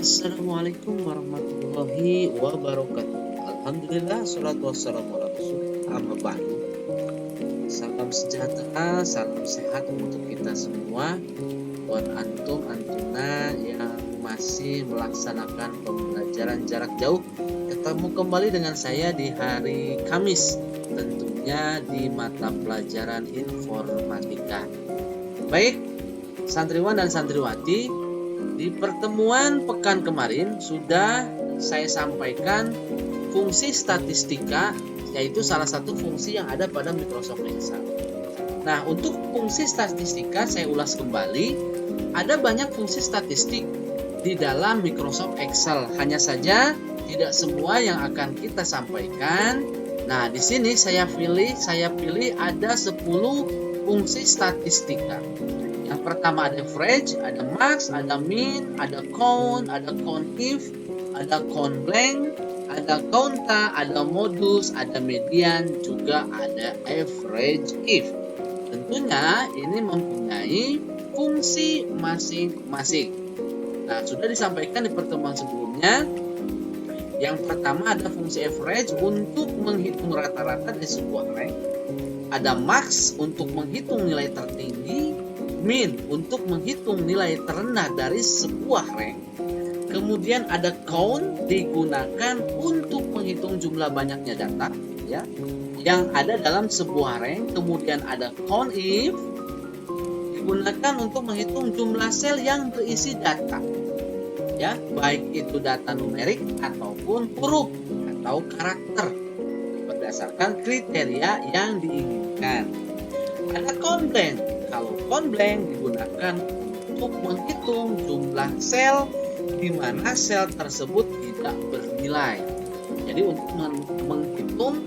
Assalamualaikum warahmatullahi wabarakatuh. Alhamdulillah, salatu wassalamu ala rasulillah, amma ba'du. Salam sejahtera, salam sehat untuk kita semua. Buat antuna yang masih melaksanakan pembelajaran jarak jauh, ketemu kembali dengan saya di hari Kamis, tentunya di mata pelajaran informatika. Baik, santriwan dan santriwati, di pertemuan pekan kemarin sudah saya sampaikan fungsi statistika, yaitu salah satu fungsi yang ada pada Microsoft Excel. Nah, untuk fungsi statistika saya ulas kembali. Ada banyak fungsi statistik di dalam Microsoft Excel. Hanya saja tidak semua yang akan kita sampaikan. Nah, di sini saya pilih ada 10 fungsi statistika. Yang pertama ada average, ada max, ada mean, ada count if, ada count blank, ada counta, ada modus, ada median, juga ada average if. Tentunya ini mempunyai fungsi masing-masing. Nah, sudah disampaikan di pertemuan sebelumnya. Yang pertama ada fungsi average untuk menghitung rata-rata di sebuah rank. Ada max untuk menghitung nilai tertinggi, min untuk menghitung nilai terendah dari sebuah rank. Kemudian ada count digunakan untuk menghitung jumlah banyaknya data ya yang ada dalam sebuah rank. Kemudian ada count if digunakan untuk menghitung jumlah sel yang berisi data ya, baik itu data numerik ataupun huruf atau karakter berdasarkan kriteria yang diinginkan. Ada count blank. Kalau count blank digunakan untuk menghitung jumlah sel di mana sel tersebut tidak bernilai. Jadi untuk menghitung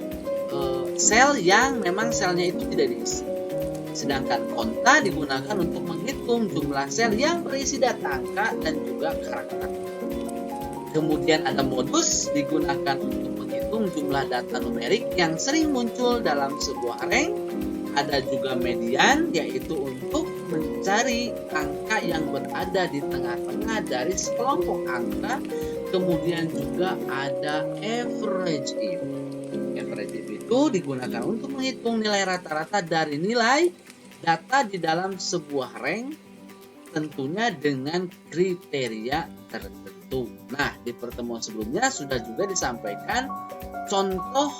sel yang memang selnya itu tidak diisi. Sedangkan counta digunakan untuk menghitung jumlah sel yang berisi data angka dan juga karakter. Kemudian ada modus digunakan untuk menghitung jumlah data numerik yang sering muncul dalam sebuah rank. Ada juga median, yaitu untuk mencari angka yang berada di tengah-tengah dari sekelompok angka. Kemudian juga ada average if. Average if itu digunakan untuk menghitung nilai rata-rata dari nilai data di dalam sebuah rank, tentunya dengan kriteria tertentu. Nah, di pertemuan sebelumnya sudah juga disampaikan contoh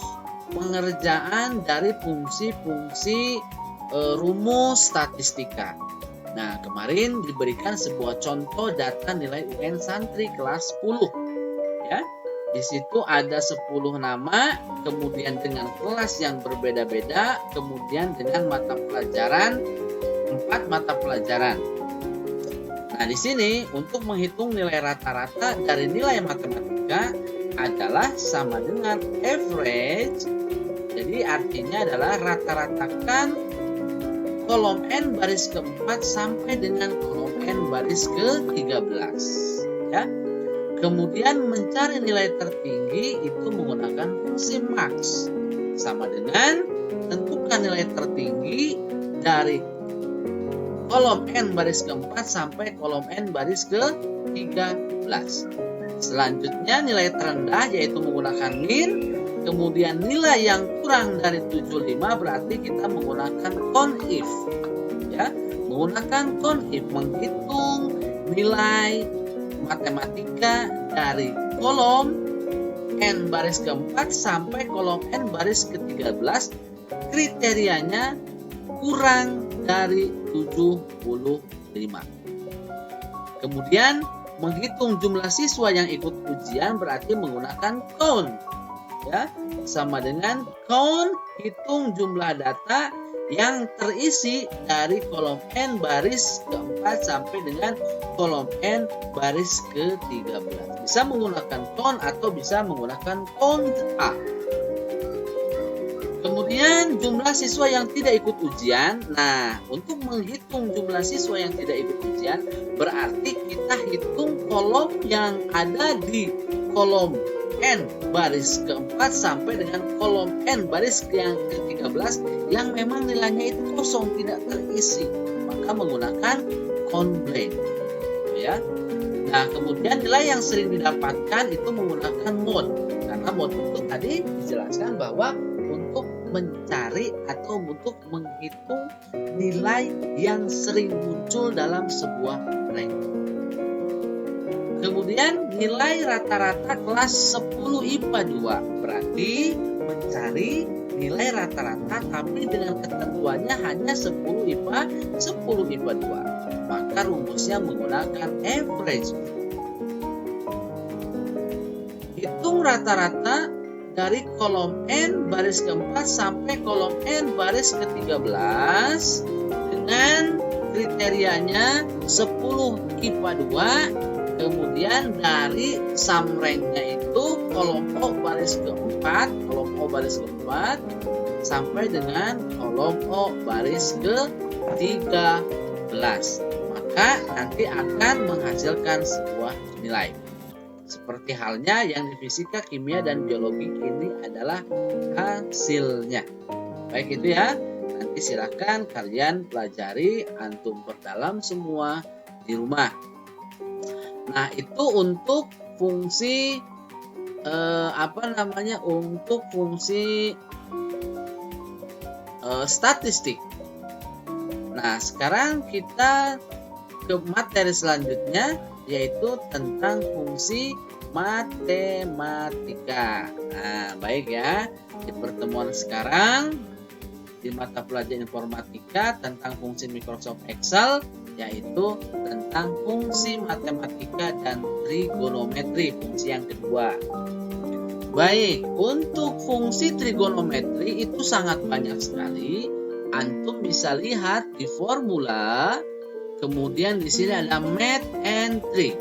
pengerjaan dari fungsi-fungsi rumus statistika. Nah, kemarin diberikan sebuah contoh data nilai UN santri kelas 10 ya. Di situ ada 10 nama, kemudian dengan kelas yang berbeda-beda, kemudian dengan mata pelajaran 4 mata pelajaran. Nah, di sini untuk menghitung nilai rata-rata dari nilai matematika adalah sama dengan average. Jadi artinya adalah rata-ratakan kolom N baris ke-4 sampai dengan kolom N baris ke-13 ya. Kemudian mencari nilai tertinggi itu menggunakan fungsi max. Sama dengan tentukan nilai tertinggi dari kolom N baris ke-4 sampai kolom N baris ke-13. Selanjutnya nilai terendah yaitu menggunakan min. Kemudian nilai yang kurang dari 75 berarti kita menggunakan count if ya. Menggunakan count if menghitung nilai matematika dari kolom N baris ke-4 sampai kolom N baris ke-13, kriterianya kurang dari 75. Kemudian menghitung jumlah siswa yang ikut ujian berarti menggunakan count ya, sama dengan count hitung jumlah data yang terisi dari kolom N baris ke-4 sampai dengan kolom N baris ke-13. Bisa menggunakan count atau bisa menggunakan count A. Kemudian jumlah siswa yang tidak ikut ujian. Nah, untuk menghitung jumlah siswa yang tidak ikut ujian berarti kita hitung kolom yang ada di kolom N baris ke-4 sampai dengan kolom N baris yang ke-13 yang memang nilainya itu kosong, tidak terisi, maka menggunakan count blank ya. Nah, kemudian nilai yang sering didapatkan itu menggunakan mode. Karena mode itu tadi dijelaskan bahwa untuk mencari atau untuk menghitung nilai yang sering muncul dalam sebuah rank. Kemudian nilai rata-rata kelas 10 IPA 2 berarti mencari nilai rata-rata tapi dengan ketentuannya hanya 10 IPA 2. Maka rumusnya menggunakan average. Hitung rata-rata dari kolom N baris keempat sampai kolom N baris ke-13 dengan kriterianya 10 IPA 2. Kemudian dari sum rank-nya itu kolom O baris keempat sampai dengan kolom O baris ke-13. Maka nanti akan menghasilkan sebuah nilai. Seperti halnya yang di fisika, kimia, dan biologi ini adalah hasilnya. Baik itu ya. Nanti silakan kalian pelajari, antum perdalam semua di rumah. Nah, itu untuk fungsi untuk fungsi statistik. Nah, sekarang kita ke materi selanjutnya, yaitu tentang fungsi matematika. Nah, baik ya. Di pertemuan sekarang di mata pelajaran informatika tentang fungsi Microsoft Excel, yaitu tentang fungsi matematika dan trigonometri, fungsi yang kedua. Baik, untuk fungsi trigonometri itu sangat banyak sekali. Antum bisa lihat di formula, kemudian di sini ada math and trig.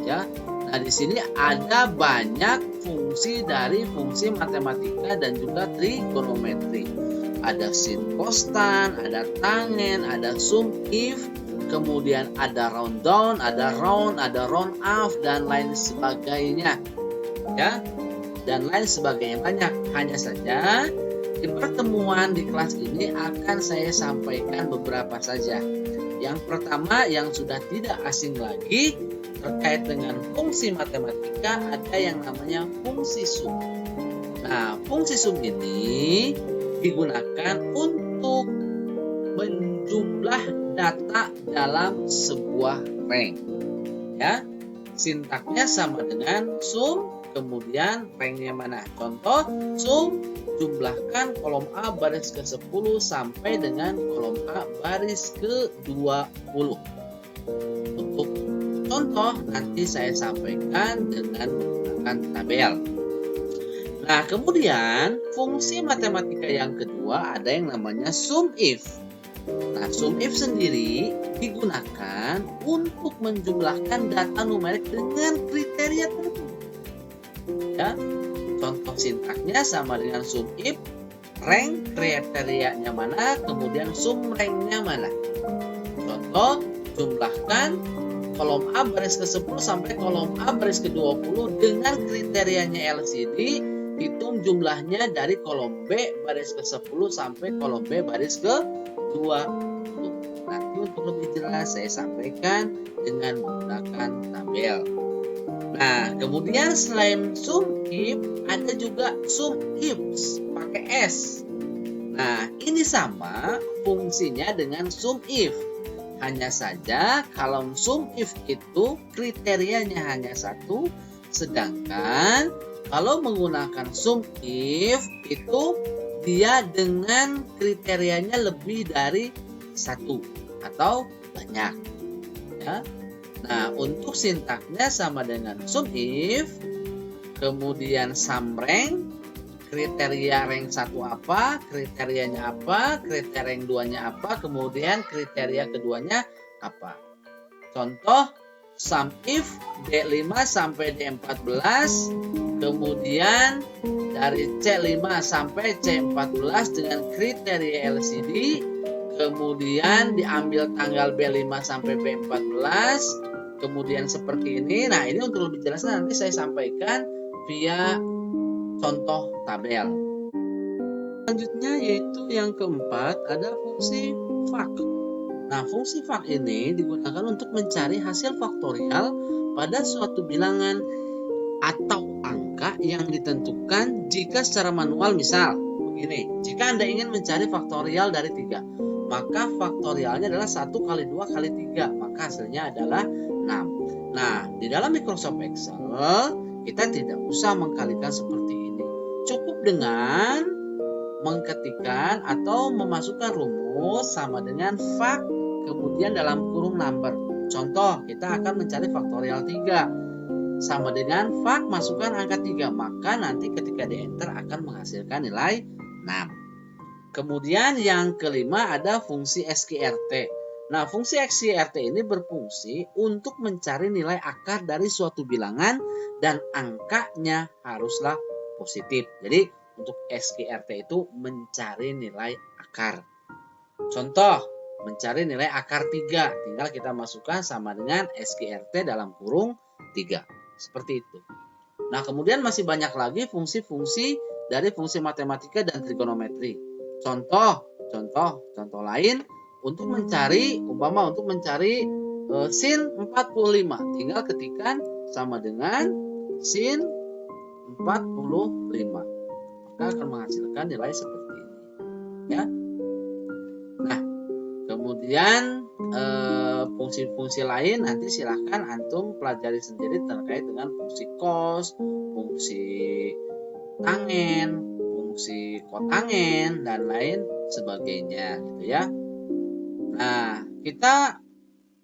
Ya. Nah, di sini ada banyak fungsi dari fungsi matematika dan juga trigonometri. Ada sin kostan, ada tangen, ada sum if, kemudian ada round down, ada round off, dan lain sebagainya. Ya, dan lain sebagainya banyak. Hanya saja di pertemuan di kelas ini akan saya sampaikan beberapa saja. Yang pertama yang sudah tidak asing lagi terkait dengan fungsi matematika, ada yang namanya fungsi sum. Nah, fungsi sum ini digunakan untuk menjumlah data dalam sebuah rank. Ya, sintaknya sama dengan sum, kemudian ranknya mana? Contoh, sum jumlahkan kolom A baris ke-10 sampai dengan kolom A baris ke-20. Untuk contoh nanti saya sampaikan dengan menggunakan tabel. Nah, kemudian fungsi matematika yang kedua ada yang namanya sum if. Nah, sum if sendiri digunakan untuk menjumlahkan data numerik dengan kriteria tertentu. Ya, contoh sintaknya sama dengan sum if, rank kriterianya mana, kemudian sum ranknya mana. Contoh, jumlahkan kolom A baris ke-10 sampai kolom A baris ke-20 dengan kriterianya LCD. Hitung jumlahnya dari kolom B baris ke-10 sampai kolom B baris ke-20. Nanti untuk lebih jelas saya sampaikan dengan menggunakan tabel. Nah, kemudian selain sum if ada juga sum ifs pakai S. Nah, ini sama fungsinya dengan sum if. Hanya saja kalau sum if itu kriterianya hanya satu, sedangkan kalau menggunakan sum if itu dia dengan kriterianya lebih dari satu atau banyak. Ya. Nah, untuk sintaknya sama dengan sum if, kemudian sum rank, kriteria rank 1 apa, kriterianya apa, kriteria rank 2-nya apa, kemudian kriteria keduanya apa. Contoh, sum if D5 sampai D14, kemudian dari C5 sampai C14 dengan kriteria LCD, kemudian diambil tanggal B5 sampai B14, kemudian seperti ini. Nah, ini untuk lebih jelasnya nanti saya sampaikan via contoh tabel. Selanjutnya yaitu yang keempat ada fungsi VAC. Nah, fungsi VAC ini digunakan untuk mencari hasil faktorial pada suatu bilangan atau angka yang ditentukan jika secara manual. Misal begini, jika Anda ingin mencari faktorial dari 3, maka faktorialnya adalah 1 kali 2 kali 3, maka hasilnya adalah 6. Nah, di dalam Microsoft Excel kita tidak usah mengkalikan seperti ini. Cukup dengan mengetikkan atau memasukkan rumus sama dengan fact kemudian dalam kurung number. Contoh, kita akan mencari faktorial 3 sama dengan fact masukkan angka 3, maka nanti ketika di enter akan menghasilkan nilai 6. Kemudian yang kelima ada fungsi SQRT. Nah, fungsi SQRT ini berfungsi untuk mencari nilai akar dari suatu bilangan dan angkanya haruslah positif. Jadi untuk SQRT itu mencari nilai akar. Contoh, mencari nilai akar 3, tinggal kita masukkan sama dengan SQRT dalam kurung 3. Seperti itu. Nah, kemudian masih banyak lagi fungsi-fungsi dari fungsi matematika dan trigonometri. Contoh lain untuk mencari sin 45, tinggal ketikkan sama dengan sin 45, maka akan menghasilkan nilai seperti ini, ya. Nah, kemudian fungsi-fungsi lain nanti silahkan antum pelajari sendiri terkait dengan fungsi cos, fungsi tangen, fungsi kotangen dan lain sebagainya gitu ya. Nah, kita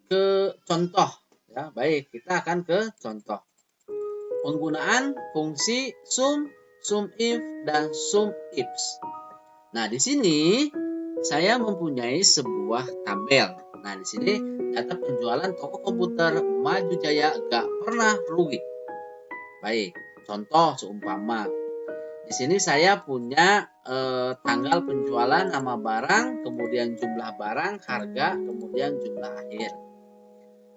ke contoh ya. Baik, kita akan ke contoh. Penggunaan fungsi sum, sum if dan sum ifs. Nah, di sini saya mempunyai sebuah tabel. Nah, di sini data penjualan toko komputer Maju Jaya gak pernah rugi. Baik, contoh seumpama di sini saya punya tanggal penjualan, nama barang, kemudian jumlah barang, harga, kemudian jumlah akhir.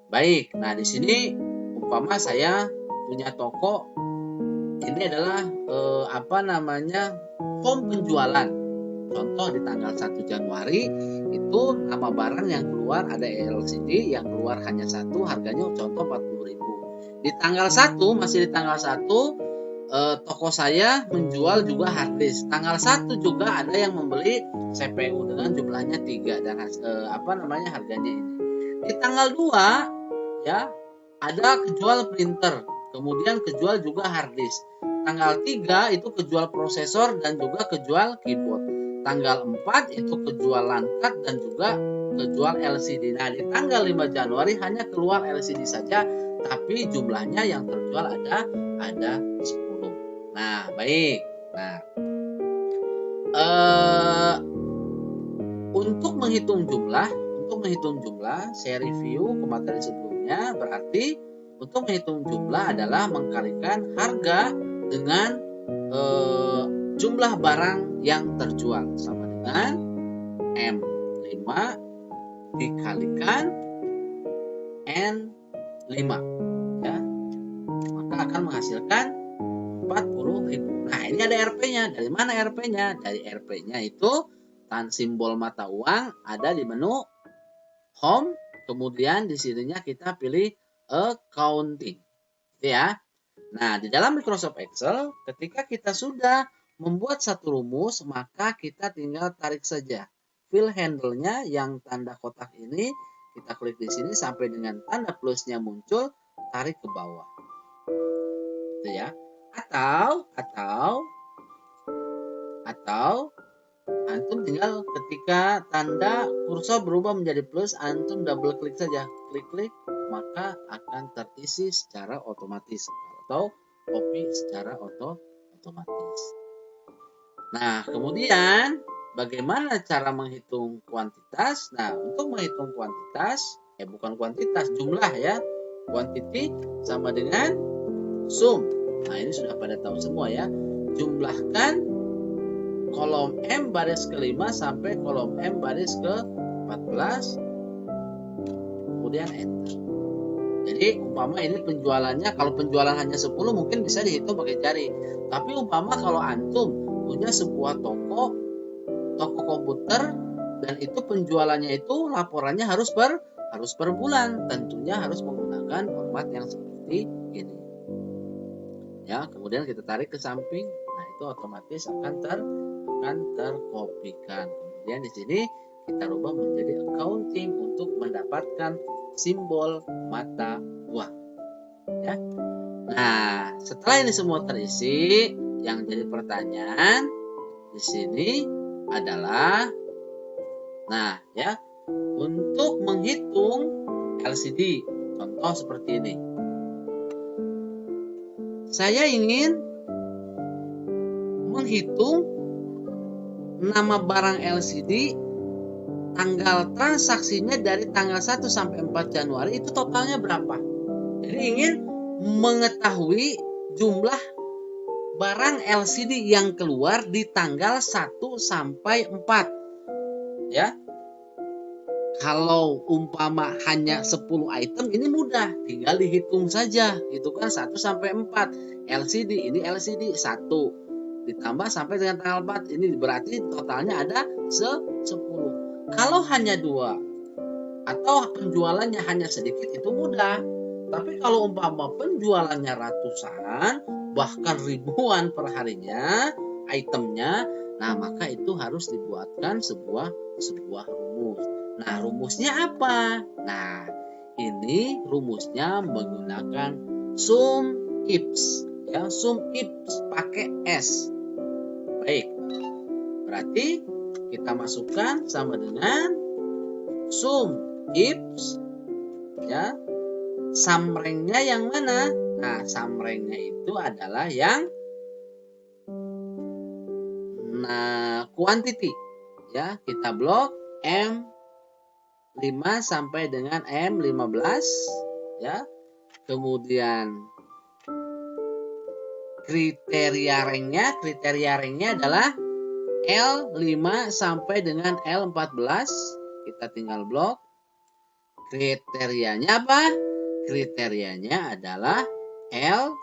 Baik, nah di sini umpama saya punya toko, ini adalah home penjualan. Contoh di tanggal 1 Januari itu nama barang yang keluar ada LCD, yang keluar hanya 1, harganya contoh 40.000. Di tanggal 1, masih di tanggal 1, toko saya menjual juga harddisk. Tanggal 1 juga ada yang membeli CPU dengan jumlahnya 3 dan harganya ini. Di tanggal 2 ya ada kejual printer, kemudian kejual juga harddisk. Tanggal 3 itu kejual prosesor dan juga kejual keyboard. Tanggal 4 itu kejual LAN-card dan juga kejual LCD. Nah, di tanggal 5 Januari hanya keluar LCD saja, tapi jumlahnya yang terjual ada 10. Nah, baik. Nah, untuk menghitung jumlah, saya review ke materi sebelumnya. Berarti untuk menghitung jumlah adalah mengkalikan harga dengan jumlah barang yang terjual sama dengan M5 dikalikan N5 ya, maka akan menghasilkan 40.000. Nah, ini ada RP-nya. Dari mana RP-nya? Dari RP-nya itu simbol mata uang ada di menu home, kemudian di sininya kita pilih accounting. Gitu ya. Nah, di dalam Microsoft Excel ketika kita sudah membuat satu rumus, maka kita tinggal tarik saja fill handle-nya yang tanda kotak ini, kita klik di sini sampai dengan tanda plusnya muncul, tarik ke bawah. Gitu ya. Atau antum tinggal ketika tanda kursor berubah menjadi plus, antum double klik saja, klik maka akan terisi secara otomatis atau copy secara otomatis. Nah, kemudian bagaimana cara menghitung kuantitas? Nah, untuk menghitung kuantitas, bukan kuantitas, jumlah ya. Quantity sama dengan sum. Nah, ini sudah pada tahu semua ya. Jumlahkan kolom M baris ke-5 sampai kolom M baris ke-14, kemudian enter. Jadi umpama ini penjualannya, kalau penjualan hanya 10 mungkin bisa dihitung pakai jari. Tapi umpama kalau antum punya sebuah toko komputer dan itu penjualannya itu laporannya harus per bulan, tentunya harus menggunakan format yang seperti seperti ini. Ya, kemudian kita tarik ke samping. Nah, itu otomatis akan terkopikan. Kemudian di sini kita rubah menjadi accounting untuk mendapatkan simbol mata uang. Ya. Nah, setelah ini semua terisi, yang jadi pertanyaan di sini adalah, nah ya, untuk menghitung LCD, contoh seperti ini. Saya ingin menghitung nama barang LCD, tanggal transaksinya dari tanggal 1 sampai 4 Januari itu totalnya berapa. Jadi ingin mengetahui jumlah barang LCD yang keluar di tanggal 1 sampai 4. Ya. Kalau umpama hanya 10 item ini mudah, tinggal dihitung saja. Itu kan 1 sampai 4. LCD ini LCD 1 ditambah sampai dengan tanggal 4. Ini berarti totalnya ada 10. Kalau hanya 2 atau penjualannya hanya sedikit itu mudah. Tapi kalau umpama penjualannya ratusan bahkan ribuan per harinya itemnya, nah maka itu harus dibuatkan sebuah rumus. Nah, rumusnya apa? Nah, ini rumusnya menggunakan sum IPS. Ya, sum IPS pakai S. Baik. Berarti kita masukkan sama dengan sum IPS. Ya. Samrengnya yang mana? Nah, samrengnya itu adalah yang quantity. Ya, kita blok M5 sampai dengan M15 ya. Kemudian kriteria rangnya adalah L5 sampai dengan L14. Kita tinggal blok. Kriterianya apa? Kriterianya adalah LCD.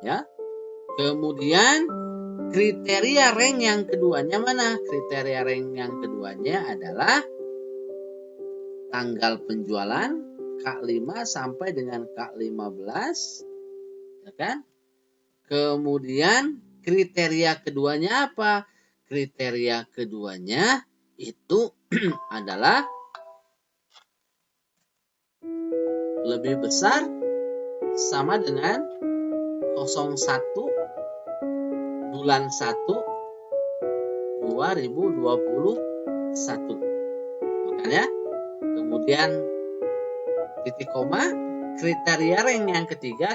Ya. Kemudian kriteria rank yang keduanya mana? Kriteria rank yang keduanya adalah tanggal penjualan K5 sampai dengan K15, ya kan? Kemudian kriteria keduanya apa? Kriteria keduanya itu adalah lebih besar sama dengan 01 bulan 1 2021. Makanya kemudian titik koma, kriteria rank yang ketiga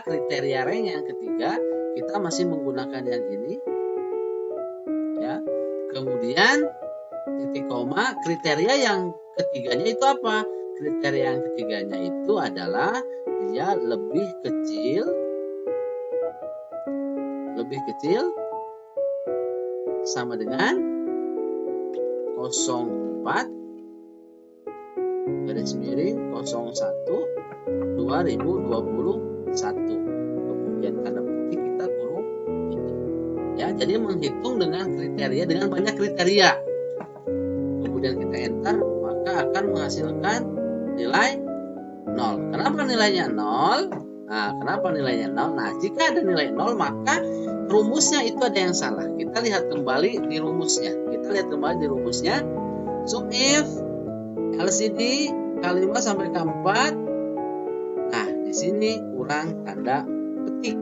kita masih menggunakan yang ini. Ya. Kemudian titik koma, kriteria yang ketiganya itu apa? Kriteria yang ketiganya itu adalah dia lebih kecil sama dengan 04 garis miring 01 2021. Kemudian tanda petik kita turun itu. Ya, jadi menghitung dengan banyak kriteria. Kemudian kita enter, maka akan menghasilkan nilai 0. Kenapa nilainya 0? Nah, kenapa nilainya 0? Nah, jika ada nilai 0 maka rumusnya itu ada yang salah. Kita lihat kembali di rumusnya. So if LCD K5 sampai K4, nah di sini kurang tanda petik.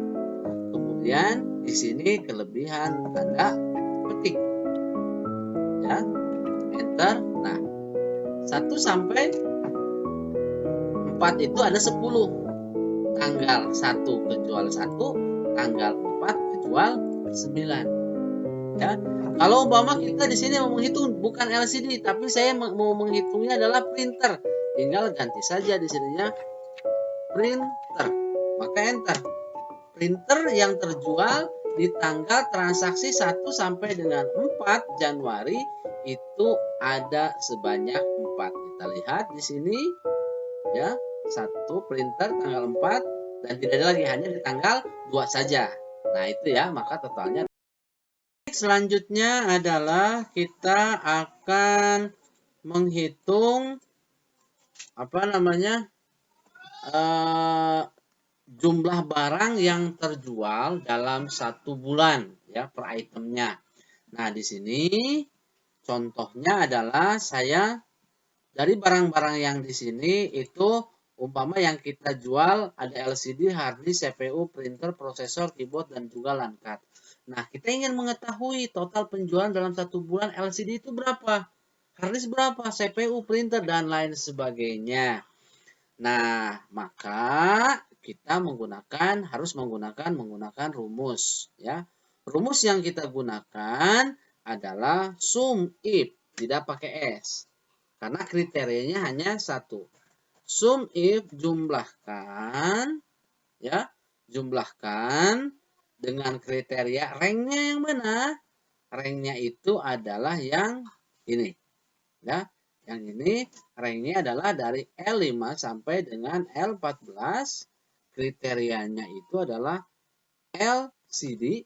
Kemudian di sini kelebihan tanda petik. Ya, enter. Nah, 1 sampai 4 itu ada 10. Tanggal 1 kejual 1, tanggal 4 kejual 9. Ya. Kalau umpama kita di sini mau menghitung bukan LCD, tapi saya mau menghitungnya adalah printer, tinggal ganti saja di sininya printer, maka enter. Printer yang terjual di tanggal transaksi 1 sampai dengan 4 Januari itu ada sebanyak 4. Kita lihat di sini ya, 1 printer tanggal 4 dan tidak ada lagi, hanya di tanggal 2 saja. Nah, itu ya, maka totalnya. Selanjutnya adalah kita akan menghitung jumlah barang yang terjual dalam 1 bulan ya per itemnya. Nah, di sini contohnya adalah saya dari barang-barang yang di sini itu umpama yang kita jual ada LCD, hard disk, CPU, printer, prosesor, keyboard, dan juga LAN card. Nah, kita ingin mengetahui total penjualan dalam 1 bulan LCD itu berapa, hard disk berapa, CPU, printer, dan lain sebagainya. Nah, maka kita harus menggunakan rumus ya. Rumus yang kita gunakan adalah sum if, tidak pakai S. Karena kriterianya hanya satu. Sum if jumlahkan ya, jumlahkan dengan kriteria ranknya yang mana? Ranknya itu adalah yang ini ya. Yang ini ranknya adalah dari L5 sampai dengan L14. Kriterianya itu adalah LCD.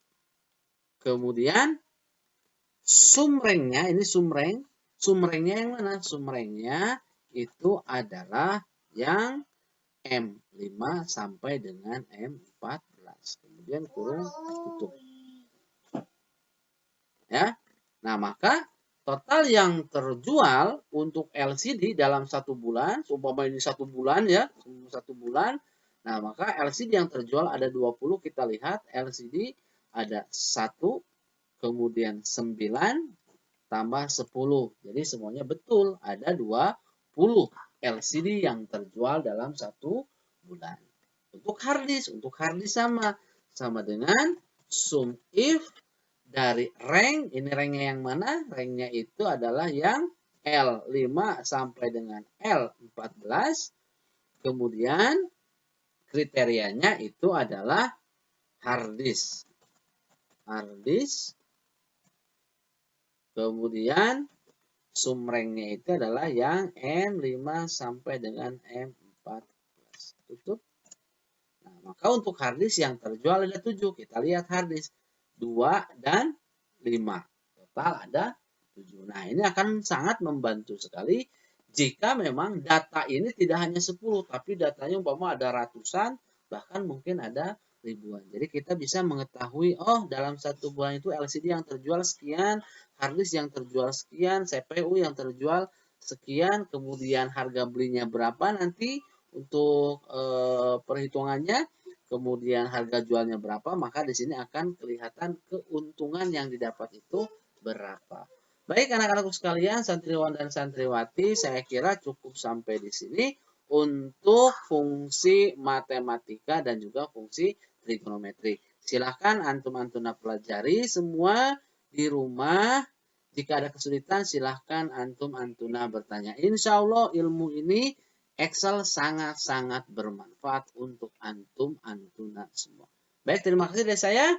Kemudian sum ranknya, ini sum rank. Sum ranknya yang mana? Sum ranknya itu adalah yang M5 sampai dengan M14. Kemudian kurung tutup. Ya. Nah, maka total yang terjual untuk LCD dalam 1 bulan, umpama ini 1 bulan ya, 1 bulan. Nah, maka LCD yang terjual ada 20, kita lihat LCD ada 1, kemudian 9 tambah 10. Jadi semuanya betul, ada 20 LCD yang terjual dalam 1 bulan. Untuk hard disk sama dengan sum if dari rank, ini ranknya yang mana? Ranknya itu adalah yang L5 sampai dengan L14. Kemudian kriterianya itu adalah hard disk. Hard disk. Kemudian sum ranknya itu adalah yang M5 sampai dengan M14. Tutup. Nah, maka untuk hard disk yang terjual ada 7. Kita lihat hard disk 2 dan 5. Total ada 7. Nah, ini akan sangat membantu sekali jika memang data ini tidak hanya 10, tapi datanya umpama ada ratusan, bahkan mungkin ada ribuan. Jadi kita bisa mengetahui, oh dalam 1 bulan itu LCD yang terjual sekian, hard disk yang terjual sekian, CPU yang terjual sekian, kemudian harga belinya berapa nanti untuk perhitungannya, kemudian harga jualnya berapa, maka di sini akan kelihatan keuntungan yang didapat itu berapa. Baik anak-anakku sekalian, santriwan dan santriwati, saya kira cukup sampai di sini untuk fungsi matematika dan juga fungsi trigonometri. Silahkan antum-antuna pelajari semua di rumah. Jika ada kesulitan, silahkan antum-antuna bertanya. Insya Allah ilmu ini Excel sangat-sangat bermanfaat untuk antum-antuna semua. Baik, terima kasih dari saya.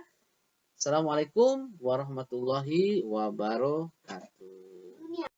Assalamualaikum warahmatullahi wabarakatuh.